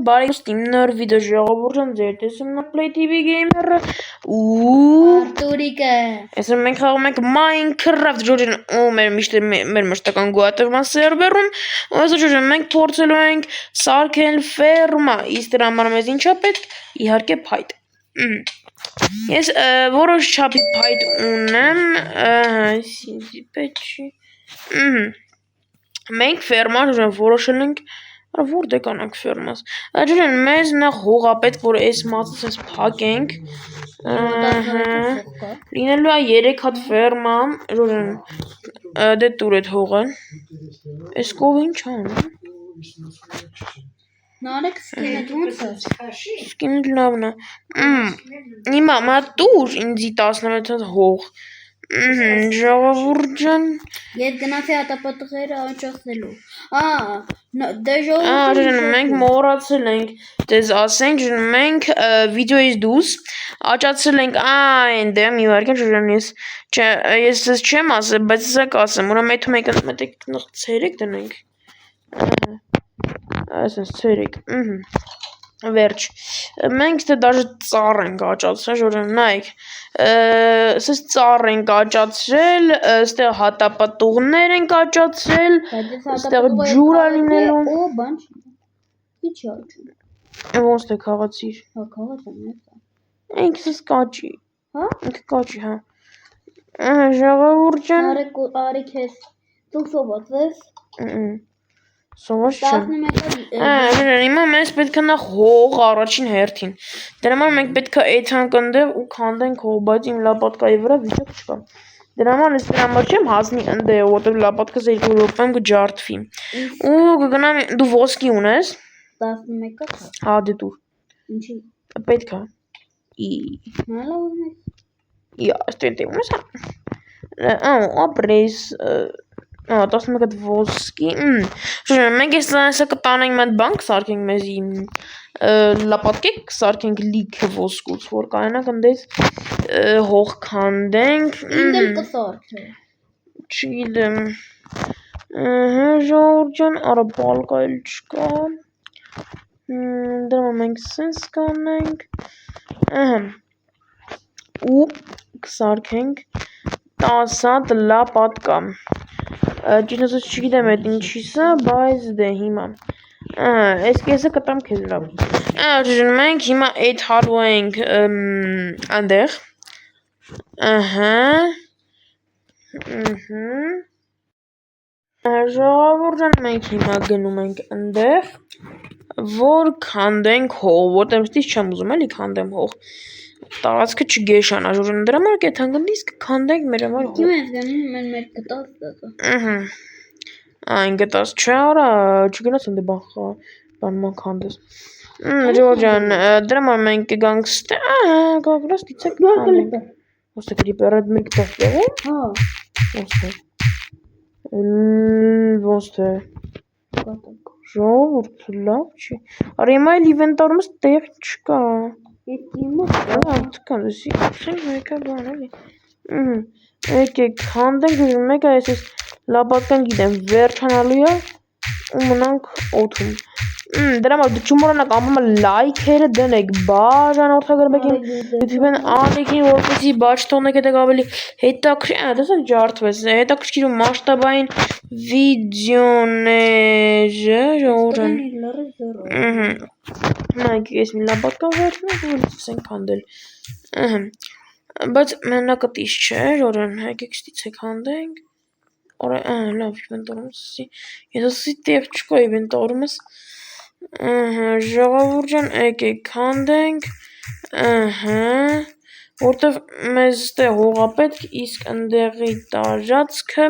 Բարի նոր վիդեո ժողովուրդ ձեր տեսնում Play TV Gamer-ը ու Արտուրիկը այսօր մենք խաղում ենք Minecraft Ժորժին ու մեր մշտական գոհատևման սերվերում ու այսօր Ժորժին մենք փորձելու ենք սարքել ֆերմա իսկ դրա համար մեզ ինչա պետք իհարկե փայտ ես որոշ չափի փայտ ունեմ այսինքն պետք չի մենք ֆերմա որոշել ենք Որտե կանանք ֆերմաս։ Աջուրեն մեզ նախ հողա պետք որ այս մասից էս փակենք։ Լինելու է 3 հատ ֆերմա, Աջուրեն դե տուր այդ հողը։ Այս կով ինչ անում։ Նարեկ սկինդ ոնց է։ Սկինդ լավն է։ Հիմա մա տուր ինձի 16 հատ հող։ Ժողովուրդ ջան Ետ գնացի հատապատղերը անջախնելու դե ժողովուրդ մենք մոռացել ենք դες ասենք մենք վիդեոից դուրս աճացել ենք այնտեղ իհարկե ես ես չեմ ասել բայց սա կասեմ ուրեմն այդ մեկը ցերեկ դնենք այսպես ցերեկ վերջ մենք դե դաժե ծառ ենք աճացրել ժորեն նայեք սես ծառ ենք աճացրել այստեղ հատապատուղներ ենք աճացրել այստեղ ջուր է լինելու Օ բան ի՞նչ է ոնց թե քաղացիր հա քաղաց եմ ինքս կաճի հա ինքը կաճի հա ժողովուրդ ջան արի քեզ դու սոված ես Սոված չեմ հիմա մեզ պետք է նախ հող առաջին հերթին դրա համար մենք պետք է էթանք ընդեղ ու քանդենք հող բայց իմ լապատկայի վրա վիճակ չկա դրա համար չեմ հասնի ընդեղ որտեղ լապատկս 2 րոպեում կջարդվի ու կգնամ դու ոսկի ունես 11-ը հա դե դուր ինչի պետք է հալա ունես Я ստենտե ունես ապրես 11 հատ ոսկի մենք այս կտանենք մի հատ բան կսարքենք մեզի լապատկեք սարքենք լիքը ոսկուց որ կանանք ընդես հող քանդենք ինձ կսարքե չգիտեմ ժողովուրդ ջան արա բալկա էլ չկա դրա մենք սենց կանենք ու կսարքենք 10 հատ լապատկա Ճիշտ ասած չգիտեմ այդ ինչի սա, բայց դե հիմա այս կեսը կտամ քեզ լավ մենք հիմա այդ հալու ենք այնտեղ ժողովուրդ ջան մենք հիմա գնում ենք այնտեղ որ քանդենք հող որտեղ ստից չեմ ուզում էլի քանդեմ հող տարածքը չգեշանա ժորեն դրա համար կեթանգնդից կքանդենք մեր համար հող Կիմ ես գնում մեր գտած դասը Այն գտած չէ արա չգնաց ընդե բանման քանդես Ջորջան դրա համար մենք կգանք գագրաս դիցեք քանդենք ոստ կրիպեր այդ մենք տեղ հա ոնց թե ժողովուրդ լավ չի արա հիմա էլ ինվենտարումս տեղ չկա Կանդեսի մեկը բան էլի եկեք քանդենք մեկը այսպես լապատկան գիտեմ վերջանալու է ու մնանք օդում դրա համար դու չմոռանաք ամբողջ լայքերը դնեք բաժանորդագրվեք իմ YouTube-ին ալիքին որպեսզի բաց թողնեք հետո ավելի հետաքրքիր դասակ ջարդվես հետաքրքիր ու մասշտաբային վիդեոները ժողովուրդ նայեք ես մի լապատկա վերջնեմ ու լսենք քանդել բայց մենակտից չէ ժորեն եկեք ստիցեք քանդենք Արա լավ ինվենտարումս ես ասի տեղ չկա ինվենտարումս ժողովուրդ ջան եկեք քանդենք որտեղ մեզ ստեղ հողա պետք իսկ ընդեղի տարածքը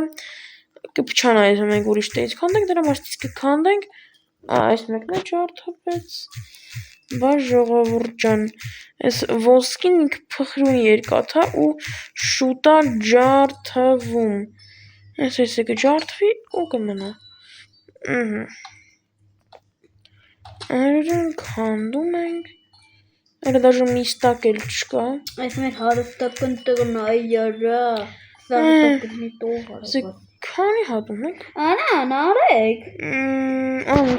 կփչանա եթե մենք ուրիշ տեղից քանդենք դրա համար ստից կքանդենք այս մեկն է ջարդապես բա ժողովուրդ ջան այս ոսկին ինքը փխրուն երկաթ է ու շուտ է ջարդվում Այս կջարդվի ու կմնա Այրան քանդում ենք Այրը դաժը միստակ էլ չկա Այս մեր հարստական տղն այ յարա Սաղտակնի տող Քանի հատ ունենք։ Անան, արեք։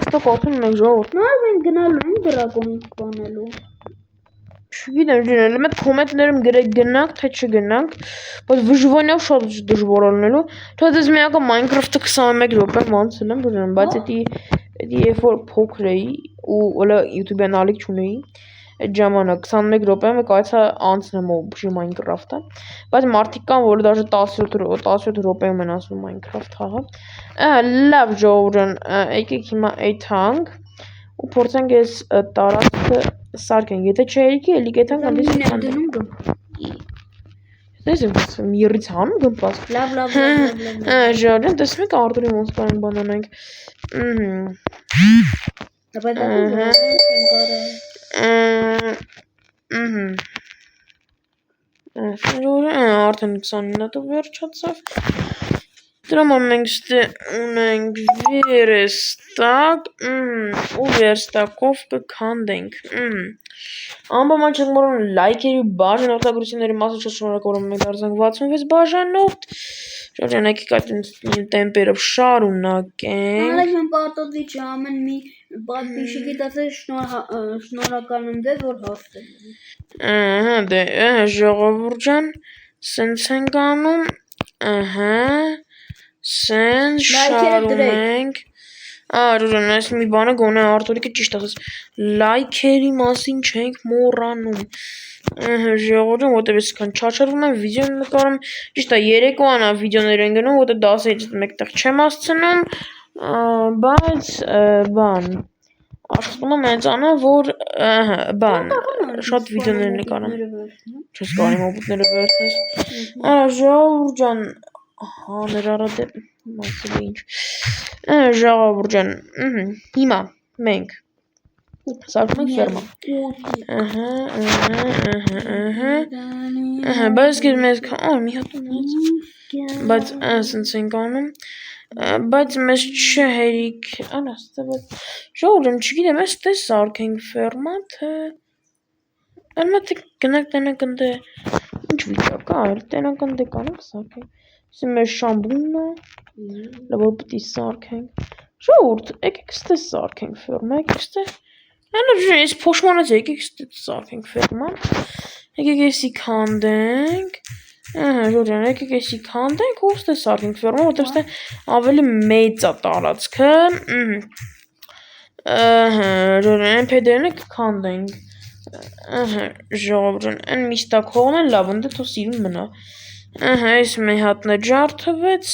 Ստոք ոտում ենք ժողովուրդ։ Նոր մենք գնալու ենք դրակոն բանելու։ Չգիտեմ, ջան, մեկ կոմենտներում գրեք գնանք, թե չգնանք, բայց վժվանյով շատ դժվար լինելու։ Թե դες միակը Minecraft-ը 21 րոպե անցել եմ, ջան, բայց էդի երբ որ փոքր էի ու օլա YouTube-յան ալիք չունեի, այդ ժամանակ 21 րոպե մեկ այցա անցնեմ ու Minecraft-ը, բայց մարդիկ կան, որ դաժե 17 րոպեում են ասում Minecraft խաղը։ Լավ ժողովուրդ, եկեք հիմա այդանք ու փորձենք այս տարածքը սարքենք, եթե չերիքի, էլի գետանք այնպես դնում գում։ Դες եմ միրից հանում գմպաս։ Լավ։ Ժողովուրդ, տեսնում եք Արտուրի ոնց կարող բանանենք։ Բայց դա չեն կարա։ Արդեն 29-ը վերջացավ։ Դրա համար մենք ստե ունենք վերստակ, ու վերստակով կքանդենք։ Անպայման չենք մոռանում լայքերի բաժան օգտագործությունների մասը շատ շնորհակալ եմ դարձանք 66 բաժանով։ Շրջանակի այդ տեմպերով շարունակենք։ Արեք mən պատոտի ամեն մի պատմիշիկի դասը շնորհակալ եմ ձեզ որ հաստել։ Դե ժողովուրդ ջան, սենց ենք անում, սենց շարունենք։ Ջան, այս մի բանը գոնե Արտուրիկը ճիշտ ասես, լայքերի մասին չենք մոռանում։ Ժողովուրդ ջան, որտեղ այսքան չաչարվում եմ, վիդեո նկարում, ճիշտ է, երեկոյան վիդեոներ են գնում, որտեղ դասերից մեկտեղ չեմ հասցնում, բայց բան աշխատում եմ մեծանա, որ բան շատ վիդեոներ նկարեմ։ Չես կարող իմ օգուտները վերցնես։ Ժողովուրդ ջան, ներառադեպ մասը ինչ։ Ժողովուրդ ջան, հիմա մենք սարքում ենք ֆերմա։ Բայց մեզ մի հատ ունեց։ Բայց ասենց ենք անում։ Բայց մեզ չհերիք, ժողովուրդ ջան, չգիտեմ, ես տես սարքենք ֆերմա, թե Ալմատի գնանք տենանք ընդ ինչ վիճակ է, տենանք ընդ կանենք սարքենք։ Սա մեր շամբունն է, լավ որ պիտի սարքենք։ Ժողովուրդ, եկեք ստե սարքենք ֆերմա, եկեք ստե։ Այս փոշմանից եկեք ստե սարքենք ֆերման։ Եկեք էսի քանդենք։ Ժողովուրդ, եկեք էսի քանդենք ու ստե սարքենք ֆերմա, որտեղ ստե ավելի մեծ է տարածքը։ Ժողովուրդ, փեդերն կքանդենք։ Ժողովուրդ ջան, այն միստակ հողն է լավ, ընդ թող սիրուն մնա։ Այս մի հատն է ջարդվեց։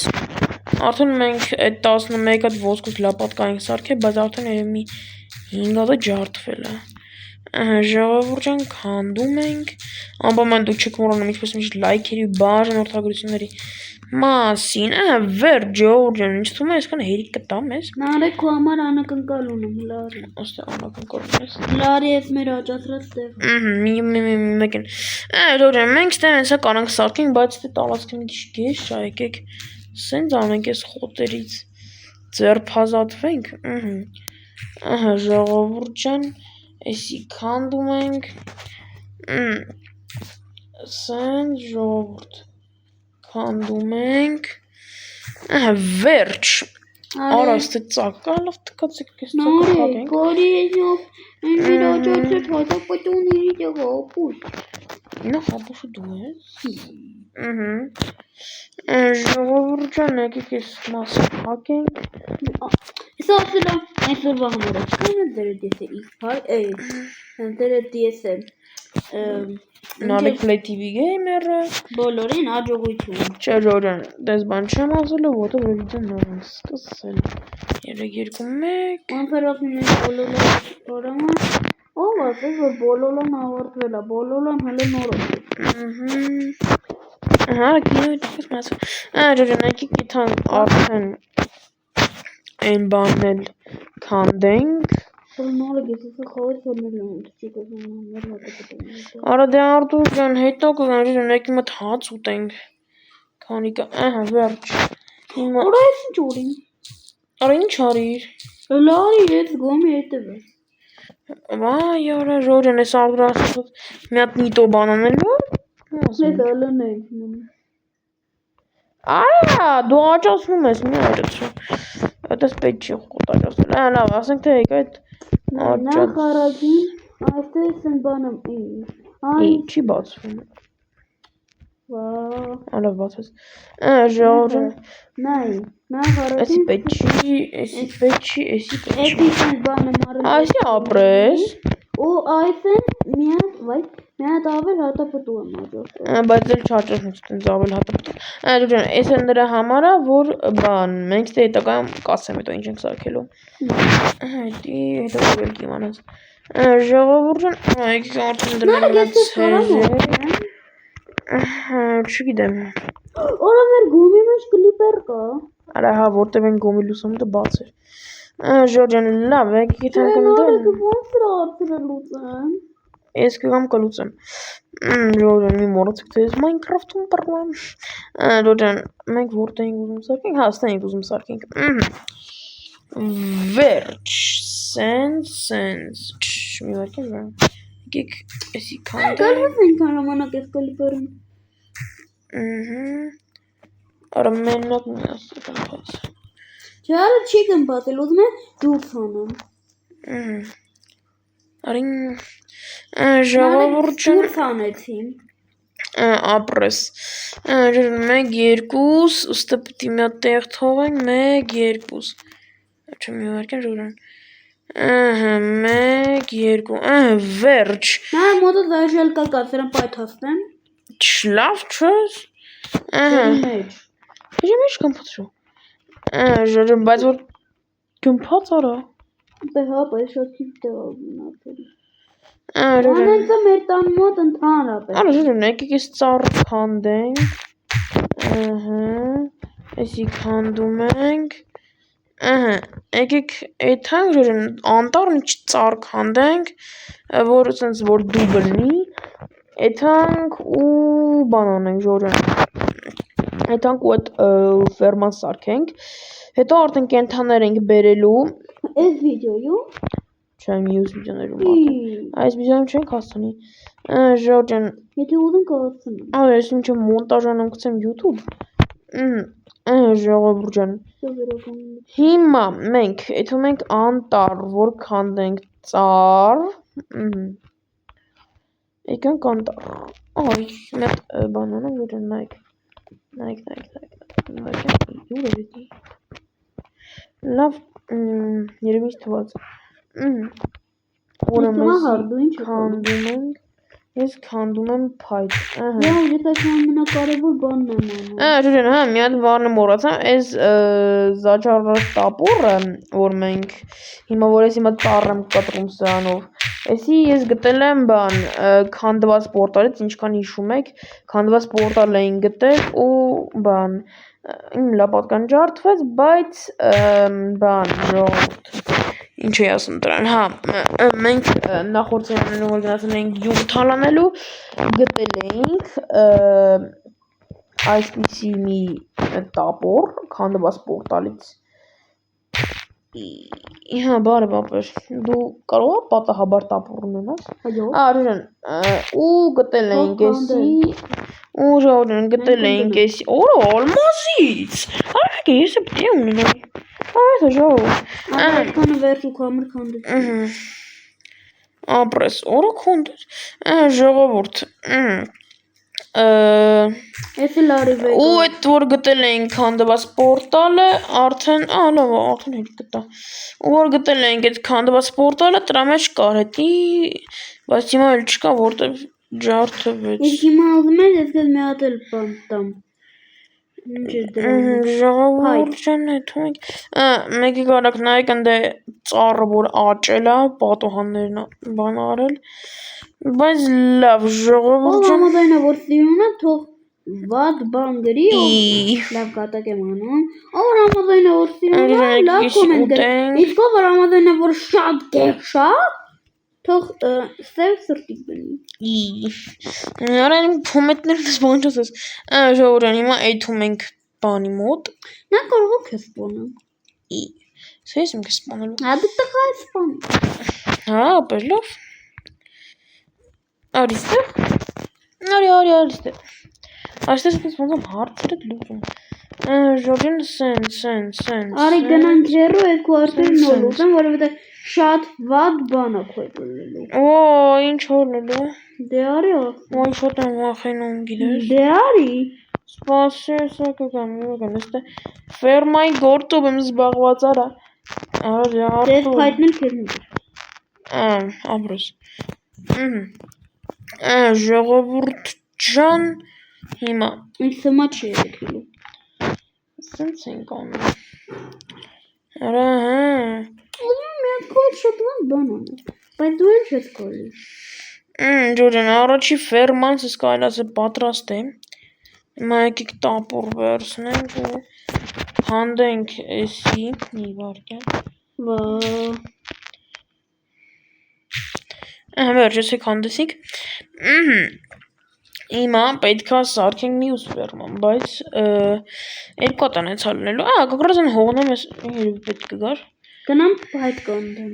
Արդեն մենք այդ 11 հատ ոսկուց լապատկա ենք սարքել, բայց արդեն երևի 5 հատը ջարդվել է։ Ժողովուրդ ջան, քանդում ենք։ Անպայման դուք չեք մոռանում ինչպես միշտ լայքերի բաժան օգտագործությունների մասին։ Վերջ ժողովուրդ ջան, ինչ թվում է այսքան հերիք կտամ ես։ Նարեկ քո համար անակնկալ ունեմ, լարի։ Ոստե անակնկալ ունես։ Լարի ես մեր աճացրած տեղ։ Մեկն։ Ժողովուրդ, մենք ստե հեսա կանանք սարքենք, բայց դե տարածքը մի քիչ գեշ է, եկեք սենց անենք այս խոտերից ձերբազատվենք։ Ժողովուրդ ջան, էսի քանդում ենք։ Սենց ժողովուրդ քանդում ենք։ Վերջ։ Արա ստե ծակա լավ տկացեք քեզ ծակա խաղենք։ Գորիով մեր աճացրած հատապտունների տեղ ապուս։ Նա հապուսը դու ես։ Ժողովուրդ ջան, եկեք այս մասը փակենք։ Ես ասել եմ այսօրվա համար կանա դերը դեսը իքար, դերը դեսը Նարեկ Play TV Gamer-ը բոլորին աջողություն։ Չէ, ժողովուրդ, դες բան չեմ ասելու, որտեղ վիդեոն նոր ենք սկսել։ 3-2-1 Անֆերացնի բոլորը օրամա ով ասել որ բոլորն ավարտվել է, բոլորն հələ նոր է։ Կինոյի տակս մասը։ Ժողովուրդ, եկեք իթան արդեն այն բանն էլ քանդենք։ Նորը գեսը խորից որներն չկասում Արա դե Արտուր ջան, հետո կգանք եկի մոտ հաց ուտենք։ Քանիկա, վերջ։ Հիմա Ուրա ես ինչ ուրին։ Արա ինչ արիր։ Լարի ես գոմի հետևը։ Վայ, արա ժողովուրդ, այս Արտուր ասած մի հատ նիտո բան անելու։ Մեզ ալն ենք։ Արա, դու աճացնում ես, մի աճացրու։ Այդպես պետք չի խոտ աճացնել։ Լավ, ասենք թե եկա այդ Նախ առաջին այստեղ են բանը չի բացվում։ Վա։ Ալավ բացես։ Ժողովուրդ։ Նայ, նախ առաջին Էսի պետք չի։ Էսի են բանը մարդ։ Այսի ապրես։ Ու այս են միատ ավել հատապտու եմ աճացրել։ Բայց էլ չաճացնես տենց ավել հատապտու։ Դու ջան, այս են նրա համար է, որ բան, մենք դե հետագայում կասեմ հետո ինչ ենք սարքելու։ Հետո վել կիմանաս։ Ժողովուրդ ջան, եկեք արդեն դրել եմ ցեզեր։ Չգիտեմ։ Օրա մեր գումի մեջ կլիպեր կա։ Արա հա, որտեղ են գոմի լուսամուտը բաց էր։ Ժորջան, լավ, եկեք թանկ ընդդեմ։ Ոնց դրա արդյունը լուծեմ։ Ես կգամ կլուծեմ։ Ժորջան, մի մոռացեք, թե ես Minecraft-ում պռլամ։ Ժորջան, մենք որտեղ ենք ուզում սարքենք։ Հա, ստեղ ենք ուզում սարքենք։ Վերջ, սենց, մի վարկի վրա։ Եկեք, էսի քանդեմ։ Գալուց ենք ժամանակ ես կլիպերում։ Արա մենակ մի ասեք բայց։ Չարը չի կմպատել, ուզում է ջուր խանեմ։ Արին ժողովուրդ ջուր խանեցին։ Ապրես։ 1 2 ուստը պետք է մի հատ տեղ թողենք 1 2։ Չէ՞ մի վարկան ժողովուրդ։ 1 2 վերջ։ Նա մոտը դաշել կա սրան պայթաստեմ։ Չլավ չես։ Մեջ։ Ինչ մեջ կմփոթրու։ Ժողովուրդ, բայց որ կմփոթ արա։ Դե հա, բայց շատ քիչ դե ունացել։ Ժողովուրդ։ Անոնց մեր տան մոտ ընդհանրապես։ Արա ժողովուրդ, եկեք ես ծառ քանդենք։ Էսի քանդում ենք։ Եկեք այդքան ժողովուրդ, անտառն ինչ ծառ քանդենք, որ ասենց որ դու բռնի։ Այդքանք ու բան անենք ժողովուրդ։ Այդքանք ու այդ ֆերման սարքենք։ Հետո արդեն կենթաներ ենք բերելու։ Այս վիդեոյում Չէ, մյուս վիդեոներում արդեն։ Այս վիդեոյում չենք հասցնի։ Ժողովուրդ, եթե ուզում կհասցնեմ։ Արա, ես ինչ մոնտաժանում գցեմ YouTube։ Ժողովուրդ ջան։ Հիմա մենք, եթե մենք անտառ, որ քանդենք ծառ, եկանք անտառ։ Այ, մեկ բան անեմ, որ նայեք։ Նայեք։ Ուր է դի։ Լավ, երևի թված։ Ուրեմն քանդում ենք։ Ես քանդում եմ փայտ։ Ես եթե ամենակարևոր բանն եմ անում։ Ժողովուրդ, հա, մի հատ բանը մոռացա, այս զաչառած տապորը, որ մենք հիմա որ ես հիմա ծառ եմ կտրում սրանով, էսի ես գտել եմ բան քանդված պորտալից, ինչքան հիշում եք, քանդված պորտալ էին գտել ու բան իմ լապատկան ջարդվեց, բայց բան ժողովուրդ ինչ էի ասում դրան, հա, մենք նախորդ սերիաներում որ գնացել էինք յուղ թալանելու, գտել էինք այսպիսի մի տապոր քանդված պորտալից։ Հա, բարև ապեր, դու կարող ես պատահաբար տապոր ունենաս։ Արժան, ու գտել էինք էսի, ու ժողովուրդ գտել էինք էսի, օրը ալմազից։ Արեք ես պետք է ունենայի։ Այս ժողովուրդ։ Այդքանը վերջ ու կամր քանդեց։ Ապրես, օրը քոնդես։ Ժողովուրդ։ Էսի լարիվ է։ Ու այդ որ գտել էինք քանդված պորտալը, արդեն, լավ, արդեն հետ գտա։ Ու որ գտել էինք այդ քանդված պորտալը, դրա մեջ կար հետի, բայց հիմա էլ չկա, որտեղ ջարդվեց։ Իսկ հիմա ուզում ես ես մի հատ էլ բան տամ։ Ինչ է դրան։ Ժողովուրդ ջան, հետո մենք մեկի կարակ նայեք ընդ ծառը որ աճել է, պատոհաններն բան արել։ Բայց լավ, ժողովուրդ ջան։ Համաձայնը որ սիրուն է, թող վատ բան գրի ու լավ կատակ եմ անում։ Ով համաձայնը որ սիրուն է, լավ կոմենտ գրի։ Իսկ ով համաձայնը որ շատ կեղծ է, թող սև սրտիկ բնի։ Արա իմ կոմենտներն ես բան չասես։ Ժողովուրդ ջան, հիմա այդում ենք բանի մոտ։ Նա կարող է քեզ սպանել։ Սա ես եմ քեզ սպանելու։ Հա դու տղա ես սպանի։ Հա, ապեր լավ։ Արիստեղ։ Արի այստեղ։ Այստեղ ես ոնց հարցերը լուծում։ Ժորժին սեն։ Արի գնանք հեռու այդ քո արդեն նոր ուտեմ, որովհետեւ շատ վատ բան է քո լելու։ Օ, ինչ հոլելու։ Դե արի։ Ոայ շատ եմ վախենում, գիտես։ Դե արի։ Սպասես, կգամ, ստե ֆերմայի գործով եմ զբաղված արա։ Արա, Դες փայտնել քեզ։ Ամրոս։ Ժողովուրդ ջան, հիմա Ինձ սմա չի եկել։ Սենց ենք անում։ Արա, Մենք քո շատ բան ունենք։ Բայց դու ինչ ես կորել։ Ջորջան, առաջի ֆերման սս կարելի է պատրաստ է։ Հիմա եկեք տապոր վերցնենք ու հանդենք էսի մի վարքյան։ Վերջ, եսեք հանդեսիք։ Հիմա պետքա սարքենք մյուս ֆերման, բայց երկու հատ անեց հալնելու։ Կակրած են հողնեմ ես երևի պետք կգար։ Գնամ հայտ կանդեմ։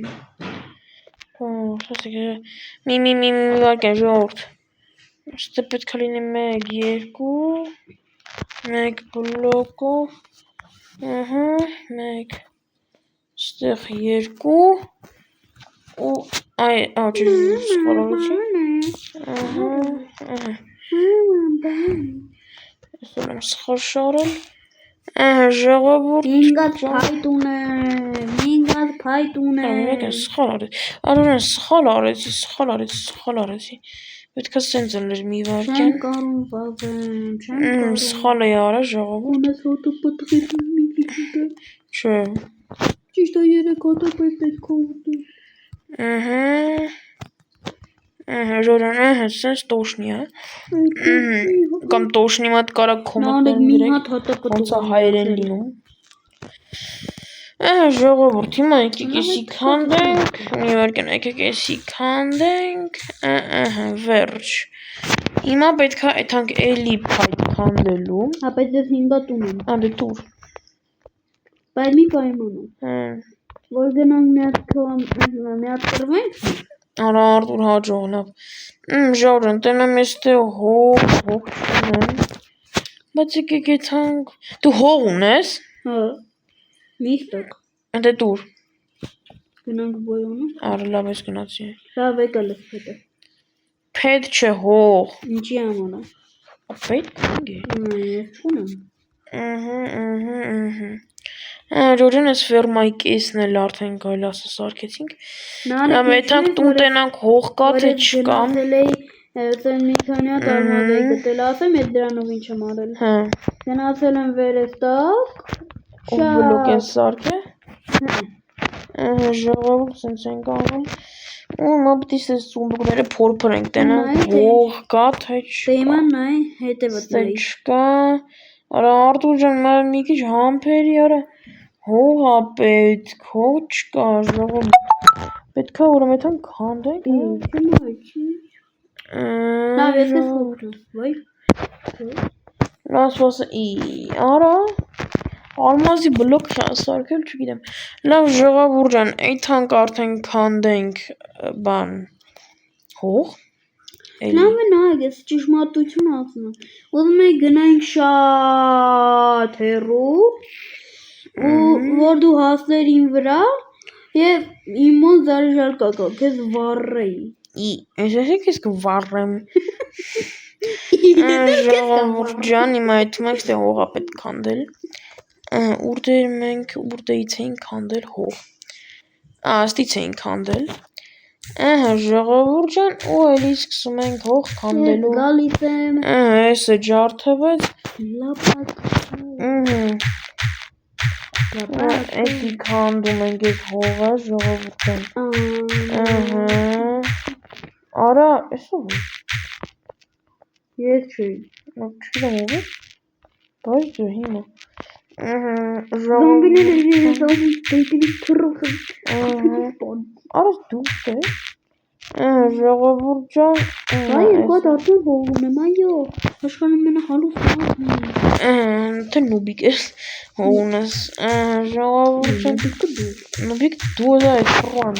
Մի վարքյան ժողովուրդ։ Ստե պետք է լինի 1 2 1 բլոկով։ 1 ստեղ 2 ու չէ սխալացի։ Այսօր եմ սխալ շարել։ Ժողովուրդ Ինգած փայտ ունեմ։ Եկա սխալ արեցի։ Արորեն սխալ արեցի։ Պետք է սենց ելներ մի վարքյան։ Չեմ կարող վազեմ, Սխալ է արա ժողովուրդ։ Ունես հոտը պտղի մի քիչ։ Չէ։ Ճիշտ է 3 հոտը պետք է ուտել։ Ժորան, սենց տոշնի է։ Կամ տոշնի մատ կարա կոմատներն գրեք, ոնց է հայերեն լինում։ Ժողովուրդ, հիմա եկեք էսի քանդենք, մի վարքյան եկեք էսի քանդենք, վերջ։ Հիմա պետք է այդանք էլի փայտ քանդելու։ Բայց ես 5 հատ ունեմ։ Դե տուր։ Բայց մի պայմանով։ Որ գնանք մի հատ կրվենք։ Արա Արտուր հաջող լավ։ Ժորժան, տենեմ էստե հող չունեմ։ Բայց եկեք եթանք։ Դու հող ունես։ Հա։ Միստակ։ Դե տուր։ Գնանք բոյոնը։ Արա լավ ես գնացի։ Լավ եկել ես պետը։ Փետ չէ հող։ Ինչի համար է։ Փետ կանգի։ Ես չունեմ։ Ժորժան ես ֆերմայի կեսն էլ արդեն կարելի ասա սարքեցինք։ Լավ եթանք տուն տենանք հող կա թե չկա։ Այդտեղ մի քանի հատ արմազ էի գտել, ասեմ ես դրանով ինչ եմ արել։ Գնացել եմ վերստակ։ Ու բլոկ են սարքե։ Ժողովուրդ սենց ենք անում։ Ու հիմա պետք է սունդուկները փորփրենք, տենանք հող կա թե չկա։ Դե հիմա նայ հետևդ նայ։ Չկա։ Արա Արտուր ջան, մի քիչ համբերի արա։ Հող ա պետք, հող չկա, ժողովուրդ։ Պետք է ուրեմն այդքան քանդենք։ Լավ ես խոքրում, վայ։ Լավ սպասը, արա։ Արմազի բլոկ սարքել չգիտեմ։ Լավ ժողովուրդ ջան, այդքան արդեն քանդենք բան հող։ Լավ է նայ, ես ճշմարտություն ասում եմ։ Ուզում եմ գնանք շատ հեռու ու որ դու հասներ իմ վրա եւ իմ մոտ զարժալ կակա, քեզ վառեի։ Ես ես կվառեմ։ Ժողովուրդ ջան, հիմա այդում ենք ստե հողա պետք քանդել։ Ուրդեից էինք քանդել հող։ Աստից էինք քանդել։ Ժողովուրդ ջան, ու էլի սկսում ենք հող քանդելու։ Գալիս եմ։ Էսը ջարդվեց։ Էդի քանդում ենք այդ հողը, ժողովուրդ ջան։ Արա, էսով է։ Ես չի։ Չգիտեմ ով է։ Բայց դու հիմա։ Զոմբիները դեպի քրոքը։ Արս դու թե։ Ժողովուրդ ջան։ Այ երկու արդեն հողում եմ, այո։ Աշխարհում ամենահալուց Թե նուբիկ ես հողունես։ Ժողովուրդ ջան, նուբիկ դու ես ֆրան։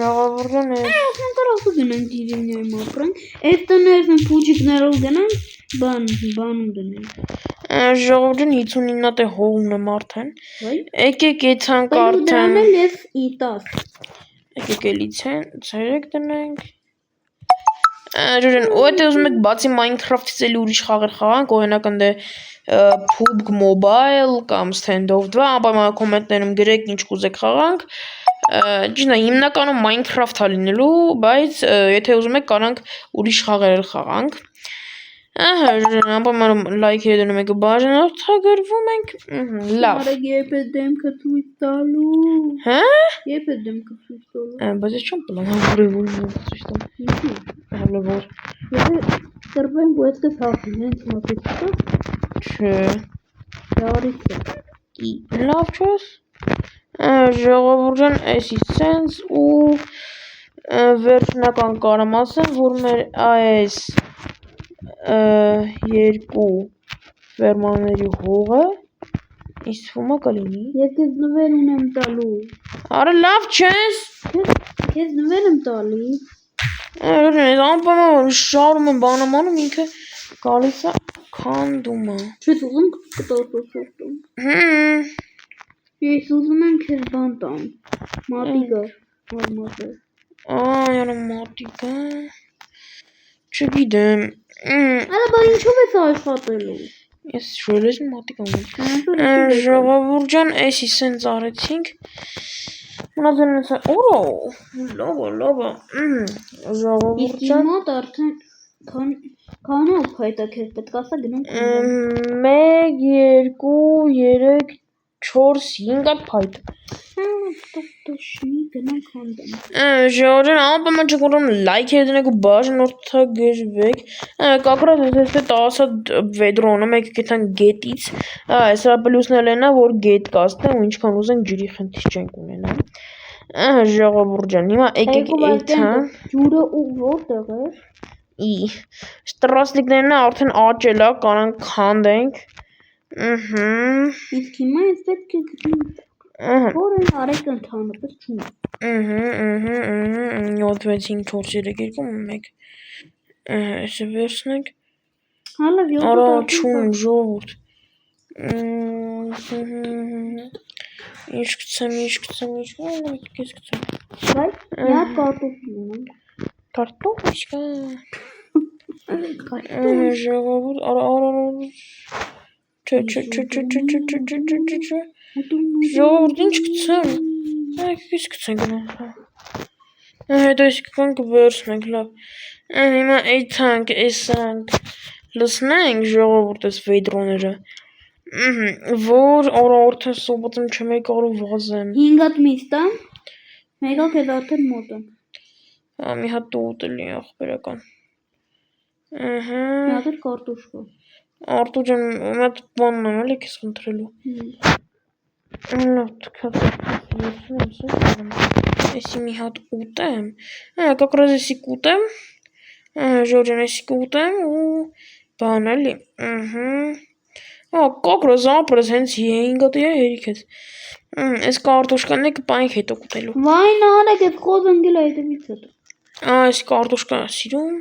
Ժողովուրդ ջան, Մենք կարող գնանք դիրինյայում ապրանք։ Այդ տներն փուջիկներով գնանք, բանում դնենք։ Ժողովրդին 59-ատ է հողումն եմ արդեն։ Եկեք եթանք արդեն։ Դրան էլ ես 10։ Եկեք էլի 3 դնենք։ Ժողովրդին, ու եթե ուզում եք բացի Minecraft-ից էլի ուրիշ խաղեր խաղանք, օրինակ ընդ PUBG Mobile կամ Standoff 2, անպայման կոմենտներում գրեք ինչ կուզեք խաղանք։ Ճիշտ է, հիմնականում Minecraft-ա լինելու, բայց եթե ուզում եք կարանք ուրիշ խաղեր խաղանք։ Ահա, անպայման լայքերը դնում եք, բաժանորդագրվում ենք։ Լավ։ Արեք երբ է դեմքը ցույց տալու։ Հա՞։ Երբ է դեմքը ցույց տալու։ Բայց ես չեմ պլանավորել ցույց տամ։ Հələ որ։ Եթե կրվենք ու այդպես հաղթենք, հենց մոտեցա։ Չէ։ Լավից է։ Լավ չես։ Ժողովուրդան էսի սենց ու վերջնական կարամ ասեմ, որ մեր այս երկու ֆերմաների հողը ինձ թվում է կլինի։ Ես քեզ նվեր ունեմ տալու։ Արա լավ չես։ Քեզ նվեր եմ տալի։ Ես անպայման շարում եմ բանամանում ինքը գալիս է քանդում է։ Չես ուզում կտորտում։ Ես ուզում եմ քեզ բան տամ։ Մատիկը, արմատը։ Այո, մատիկը։ Չգիտեմ։ Արա բա ինչով ես աշխատելու։ Ես ժելեզի մատիկ անում։ Ժողովուրդ ջան, էսի սենց արեցինք։ Մնացած օրո, լավա։ Ժողովուրդ ջան, մոտ արդեն քանով փայտա քեզ պետք ասա գնանք։ 1 2 3 4 5 հատ փայտ։ Տոշնի գնանք հանդեմ։ Ժողովուրդ, անպայման չկորում լայքեր դնեք ու բաժանորդագրվեք։ Կակրած ես հետ ասա վեդրոնը մեկ կեթան գետից։ Սա պլյուսն էլ նա որ գետ կաստեմ ու ինչքան ուզենք ջրի խնդիր չենք ունենա։ Ժողովուրդ ջան, հիմա եկեք էթա։ Ջուրը ու որտեղ է։ Ստրասնիկներն արդեն աճել է, կարանք քանդենք։ Իսկ հիմա ես պետք է գտնեմ։ Որ են արեք ընդհանրապես չունի։ 7 6 5 4 3 2 1 Այսը վերցնենք։ Հալա 7 Արա չուն ժողովուրդ։ Ինչ գցեմ։ Ես գցեմ։ Բայց նա կարտոֆիլ ունենք։ Կարտոֆիլը։ Ժողովուրդ, արա։ Չէ։ Ժողովուրդ, ինչ գցեմ։ Այս գցենք գնանք։ Հետո ես կանք վերցնենք, լավ։ Հիմա էթանք, էսանք լսնենք ժողովուրդ այս վեդրոները։ Որ օրորդը սոբոտում չեմ կարող վազեմ։ 5 հատ միստա։ Մեկը քեզ արդեն մոտ է։ Մի հատ ուտելի ախպերական։ Մի հատ կարտոշկա։ Արտու ջան, մատ բանն եմ էլի քեզ խնդրելու։ Լավ, էսի մի հատ ուտեմ։ Կակրած էսի կուտեմ։ Ժորժան էսի կուտեմ ու բան էլի։ Կակրած ապրես հենց 5 հատ է հերիք ես։ Այս կարտոշկանն է կպայինք հետո կուտելու։ Վայ նարեք ես խոզ ընգել է հետևից հետո։ Այս կարտոշկան սիրում։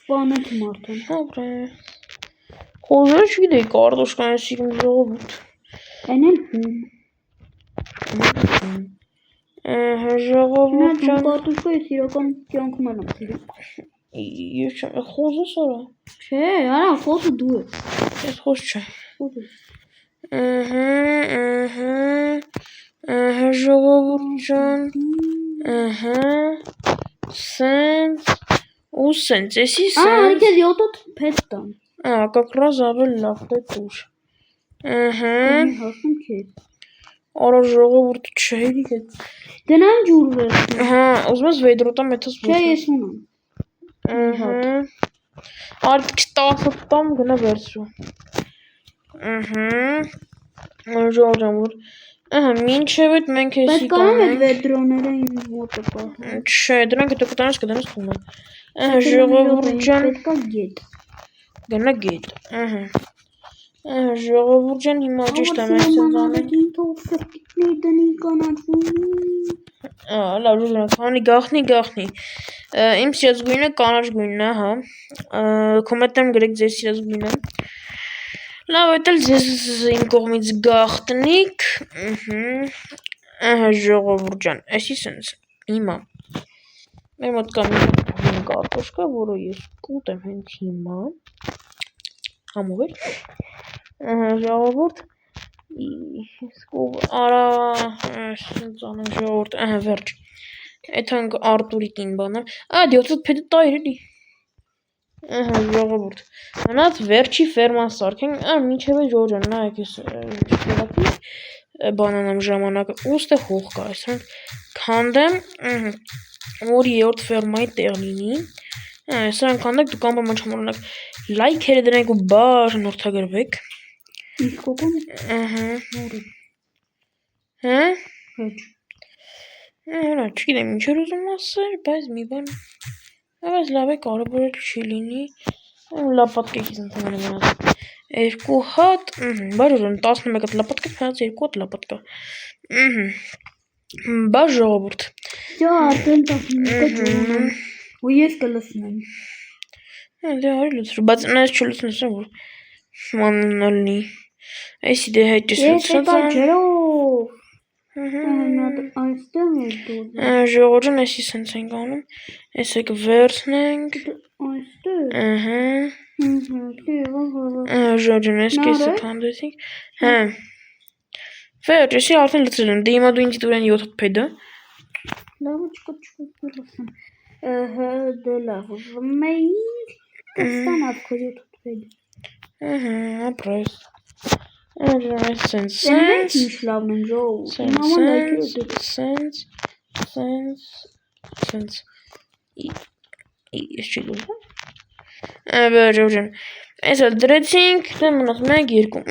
Բանը չմ արդեն։ Ապրե։ Խոզերը չգիտեի կարտոշկան է սիրում ժողովուրդ։ Են էլ հում։ Ժողովուրդ ջան։ Կարտոշկա ես իրական կյանքում եմ սիրում։ Ես չեմ, խոզը սորա։ Չէ, արա խոզը դու ես։ Ես խոզ չէ։ Ժողովուրդ ջան։ Սենց ու սենց, էսի սենց։ Քեզ 7 հատ փետ տամ։ Կակրած ավել լավ պետուր։ Հասում քեզ։ Արա ժողովուրդ չհերիք է։ Գնամ ջուր վերցնեմ։ Ուզում ես վեդրոտամ հետս Չէ, ես ունեմ։ Արդ 10 տամ գնա վերցրու։ Ժողովուրդ մինչև այդ մենք էսի Բայց կարամ է վեդրոները ինձ մոտը պահել։ Չէ, դրանք հետո կտանես կդանես խումը։ Ժողովուրդ ջան։ Պետքա գետ։ Գնա գետ։ Ժողովուրդ ջան, հիմա ճիշտ եմ այսպես անում։ Լավ ժողովուրդ, քանի գախնի։ Իմ սիրած գույնը կանաչ գույնն է, հա։ Կոմենտներում գրեք ձեր սիրած գույնը։ Լավ, այդ էլ ձեզ իմ կողմից գախտնիք։ Ժողովուրդ ջան, էսի սենց հիմա։ Մեր մոտ կա մի կարտոշկա, որը ես կուտեմ հենց հիմա։ Համով էր։ Ժողովուրդ արա ժողովուրդ, վերջ։ Այդ հանք Արտուրիկին բանը։ 700 փեդը տայր էլի։ Ժողովուրդ։ Մնաց վերջի ֆերման սարքենք, մինչև է ժողովուրդ նայեք ես շտերակի բանանամ ժամանակը, ուստե հող կա, այսրանք քանդեմ, որ երորդ ֆերմայի տեղ լինի, այսրանք քանդեք, դուք անպայման չմոռանաք լայքերը դրեք ու բաժանորդագրվեք։ Իսկ կոկոն։ Հա, չգիտեմ ինչ էր ուզում ասել, բայց մի բան, բայց լավ է, կարևոր չի լինի, լավ պատկեքից ընդհանրը մնաց, 2 հատ, բա ժողովուրդ, 11 հատ լապատկա, մնաց 2 հատ լապատկա, բա ժողովուրդ, արդեն 15 ջուրում, ու ես կլսնեմ, դե արի լուծրու, բայց նայս չլուծնես որ մաննա լինի, այսի դե հետ ես լուծրածան, ժողովուրդ այսի սենց ենք անում, այս եք վերցնենք, ժողովուրդ այս կեսը քանդեցինք, վերջ, այսի արդեն լծրել եմ, դե հիմա դու ինձ դուրեն 7 փեդը, լավ չկա լսեմ, դե լավ, մենք կստանավ քո 7 փեդը, ապրես, սենց, ինչ լավն են ժողովուրդ, սենց, ես չի դուրգա, ժողովուրդ, այս էլ դրեցինք, դե մնաց մենք 2,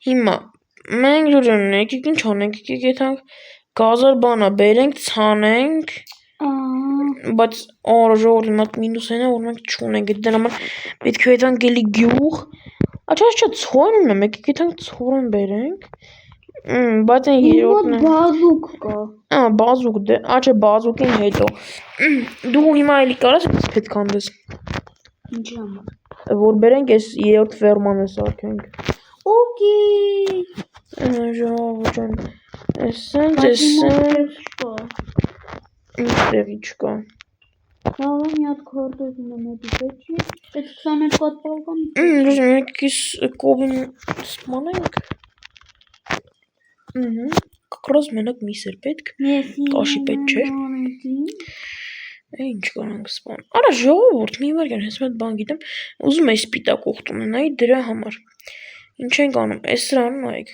հիմա, մենք ժողովուրդ, եկեք ինչ անենք, եկեք եթանք գազար բանա բերենք, ցանենք, բայց արա ժողովուրդ հիմա մինուս են որ մենք չունենք, դրա համար պետք է եթանք էլի գյուղ, աչա ցորն ունեմ, եկեք եթանք ցորն բերենք, բայց այն երրորդն է, բազուկ կա, բազուկ, աչա բազուկին հետո, դու հիմա էլի կարաս ես պետք անდეს, ինչի համար, որ բերենք ես երրորդ ֆերմանը սարքենք, օքեյ, ժողովուրդ ջան, սենց, ինչ տեղի չկա, լավ մի հատ քարտեզ ունեմ հետի պետքի, այդ 22 հատ բալկան, եկեք ես կովին սպանենք, կակրոզ մենակ միս էր պետք, կաշի պետք չէր, ինչ կանանք սպան, արա ժողովուրդ, մի վարգան, հենց մետ բան գիտեմ, ուզում է սպիտակ ուղտ ունենայի դրա համար, ինչ ենք անում, այս սրան նայեք,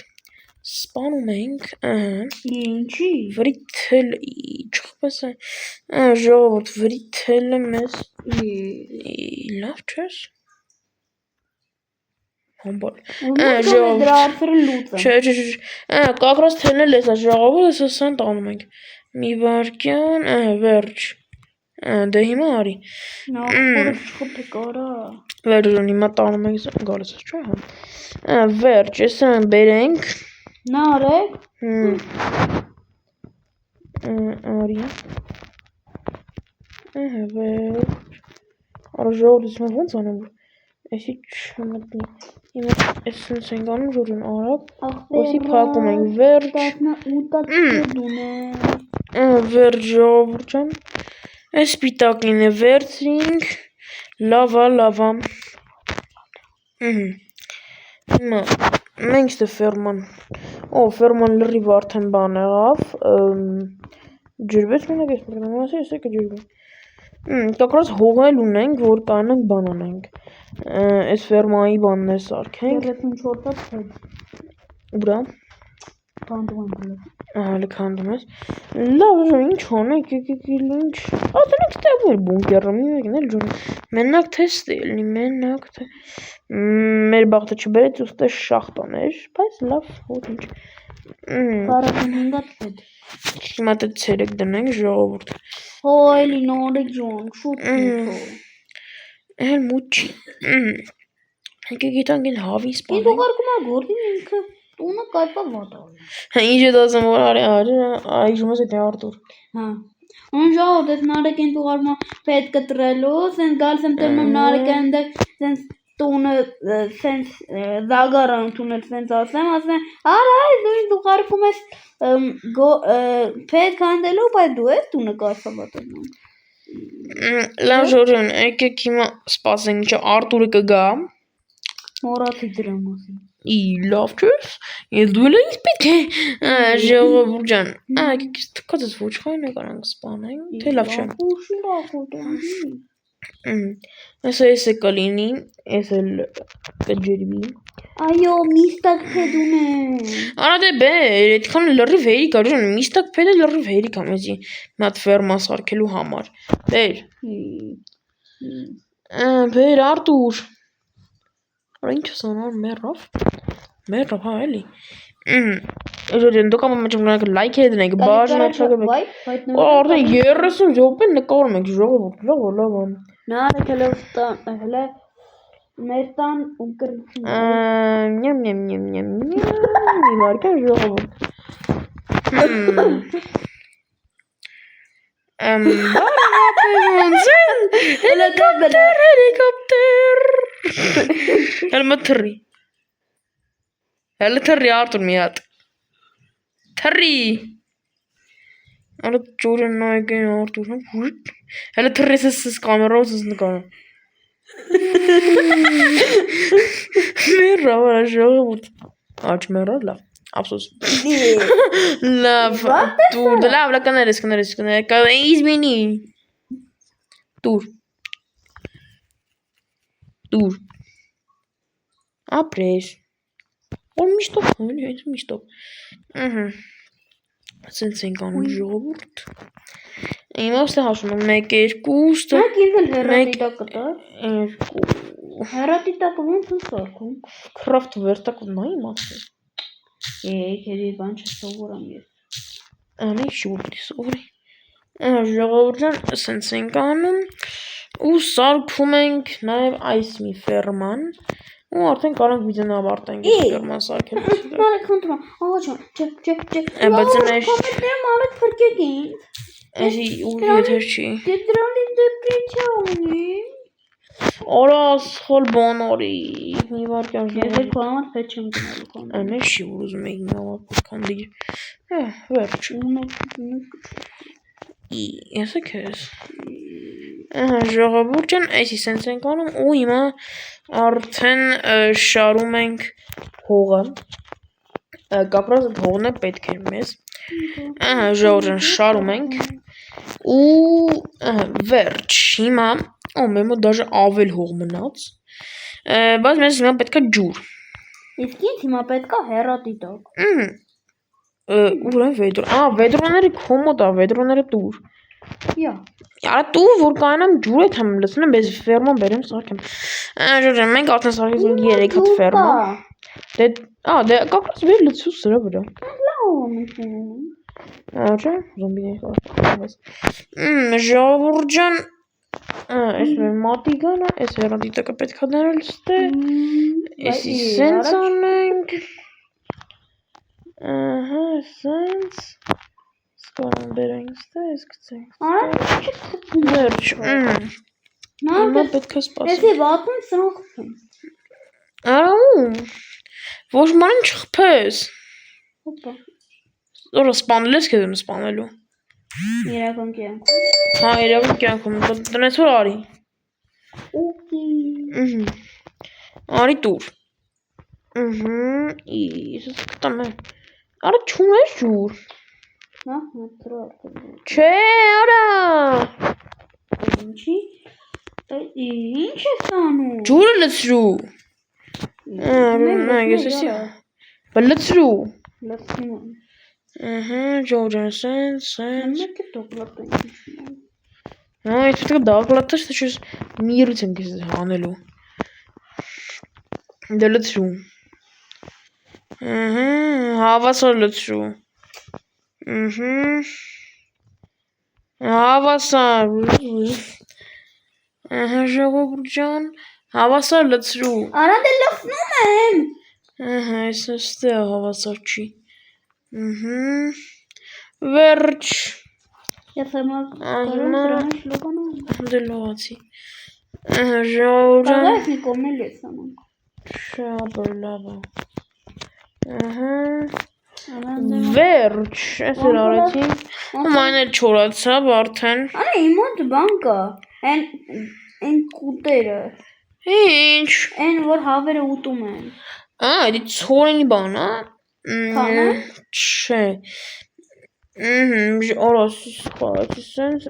սպանում ենք, ինչի, վրիթել, չխպես է, ժողովուրդ, վրիթելը մեզ, լավ չես, համբար, կակրոզ թելնել ես ժողովուրդ, ես սան տանում ենք, մի վարկյան, վերջ, դե հիմա արի, վերջ հիմա տանում ենք, գալիս ես չէ, վերջ, ես սան բերենք, նա արեք, արի, վերջ, արա ժողովուրդ ես ոնց անեմ, այսի չմտնի, հիմա ես սենց ենք անում ժողովուրդ արագ, ոսի պակում ենք, վերջ, վերջ ժողովուրդ ջան, այս պիտակին է վերցրինք, լավա, հիմա մենք ստե ֆերման, ֆերման լրիվ արդեն բան եղավ, ջրվեց մենակ ես մրգան, ասի ես եկը ջրվի, կակրոզ հողել ունենք, որ կանենք բան անենք, այս ֆերմայի բանն է սարքենք, 34 հատ հետ, ուրա, հալի քանդում ես, լավ ինչ անենք, եկեք ինչ, ատենեք ստեղ որ բունկերը, մի վեգն էլ ժոն, մենակ թե ստելնի, մենակ թե, մեր բաղթը չբերեց ուստե շախտան էր, բայց լավ, որ ինչ, 45 հատ հետ, հիմա թե ցերեք դնենք ժողովուրդ, հոյլի նորեք ժոն, շուտ մութո, էլ մուտ չի, եկեք եթանք են հավին սպանենք, ինք ուղարկում ա գորդին ինքը, տունը կայպա վատալ։ Ինչ է դասում որ արի այժմ ես դե Արտուր։ Հա։ Ուն ժողովուրդ ես նարեկեն տուղարմա պետ կտրելու, սենց գալս եմ տնում նարեկեն ընդեղ սենց տունը սենց զագարան տունել սենց ասեմ, արա դու դուղարկում ես պետ քանդելու, բայց դու ես տունը կայպա վատալում։ Լավ Ժորժան, եկեք հիմա սպասենք, ինչ Արտուրը կգա։ Մոռացի դրա մասին։ Ի լավ չես։ Ես դու էլ ինձ պետք է ժողովուրդ ջան։ Եկեք թքածս ոչխարն եկանանք սպանենք, թե լավ չէ։ Ուշի լախոտ։ Էսը կլինի, էս էլ կջրվի։ Այո, միստակ փեդ ունեմ։ Արա դե բեր, այդքան լրիվ հերիք ա, Ժորժան, միստակ փեդը լրիվ հերիք ա մեզի մի հատ ֆերմա սարքելու համար։ Բեր։ Բեր Արտուր։ Արա ինչ ես անում, մեռավ։ Մեռավ, հա էլի։ Ժորժան, դուք ամեն մոտ լայք դնեք, բաժանարշակեք։ Արդեն 30 րոպե նկարում եք ժողովուրդ, լավ ան։ Նարեկ հələ մեր տան ընկերություն։ Նյամ իվարկան ժողովուրդ։ Հելիկոպտեր։ Հələ թռի Արտուր մի հատ։ Թռի։ Արա Ժորժան նայեն Արտուր, հələ թռի ես կամերայով ես նկարում։ Մեռավ արա ժողովուրդ։ Աչ մեռավ լավ, ափսոս։ Լավ, դու լավ կներես, իզմինի։ Դուր։ Ապրես։ Որ միշտով հոն, հենց միշտով։ Սենց ենք անում ժողովուրդ։ Հիմա ոստե հաշում եմ 1, 2, 3։ Մենք ինձ էլ հեռատիտակ կտար։ 2։ Հեռատիտակը ոնց են սարքում։ Քրաֆտ վերտակ նայ մասը։ Քերի բան չսովորամ ես։ Անե շուրտի սովորի։ Ժողովուրդ ջան, սենց ենք անում ու սարքում ենք նաև այս մի ֆերման ու արդեն կարող ենք վիդեոն ավարտենք այս ֆերման սարքել։ Նարեկ խնդրում եմ, աղա ջան, չէ։ Բայց նայ Կոմենտներում արեք փրկեք ինձ։ Էսի ու եթե չի։ Դե դրանից դեպրեսիա ունի։ Արա սխալ բան արի։ Մի վարկան Ես էլ քո համար հետ չեմ գնալու քո։ Անե չի որ ուզում եք մի համար քանդի։ Վերջ։ Եսը քեզ։ Ժողովուրդ ջան, այսի սենց ենք անում ու հիմա արդեն շարում ենք հողը։ Կապրած հողն է պետք է մեզ։ Ժողովուրդ ջան, շարում ենք ու վերջ։ Հիմա մեր մոտ դաժե ավել հող մնաց։ Բայց մեզ հիմա պետք է ջուր։ Իսկ ինձ հիմա պետք է հեռատիտակ։ Ուր են վեդրո։ Վեդրոները քո մոտ է, վեդրոները տուր։ Արա տուր, որ կանամ ջուր է թեմ լցնեմ, ես ֆերման բերեմ սարքեմ։ Ժորժան, մենք արդեն սարքեցինք 3 հատ ֆերմա։ Դե կապրած վեր լցու սրա վրա։ Արջա, զոմբիների խաղաց։ Ժողովուրդ ջան, այս մեր մատիգան է, այս հեռադիտակը պետք է դնել ստե։ Էսի սենց անենք։ Սենց։ Սկորան բերենք ստե, ես գցենք։ Վերջ։ Հիմա պետք է սպասենք։ Էսի վատում սրան խփեմ։ Արաում։ Ոչ ման չխփես։ Որը սպանել ես քեզ եմ սպանելու։ Իրական կյանքում։ Հա, իրական կյանքում, տնես որ արի։ Արի տուր։ Ես կտամ է։ Արա չունես ջուր։ Հա, հատրով։ Չէ, արա։ Ինչի։ Ինչ ես անում։ Ջուրը լցրու։ Ես էսի։ Լցրու։ Լցնում։ Ժորժան, սենց։ Մեկ է դոկլատը ինչ։ Այս պետք է դակլատը շտա չես միրուց եմ քեզ հանելու։ Դե լցրու։ Հավասար լցրու։ Հավասար։ Ժողովուրդ ջան, հավասար լցրու։ Արա դե լցնում եմ։ Ահա, այս ստեղ հավասար չի։ Վերջ։ Ես հիմա կարում սրանց լոկանամ։ Դե լավացի։ Ժողովուրդ։ Կարող ես մի կողմել ես անում։ Շաբր լավա։ Վերջ, ես էլ արեցի։ Ման էլ չորացավ արդեն։ Արա իմ մոտ բան կա։ Այն կուտերը։ Ինչ։ Այն որ հավերը ուտում են։ Դի ցորենի բան, Քանը։ Չէ։ Օրոս սպարեցի սենց։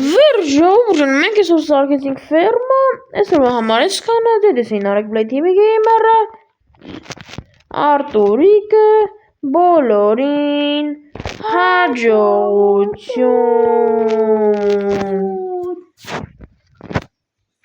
Վերջ, ժողովուրդ, մենք այսօր սարքեցինք ֆերմա, այսօր համարեց կանա, դեդեսին արեք բլեյ թիմի գեյմերը, Արտուրիկը, բոլորին հաջողություն։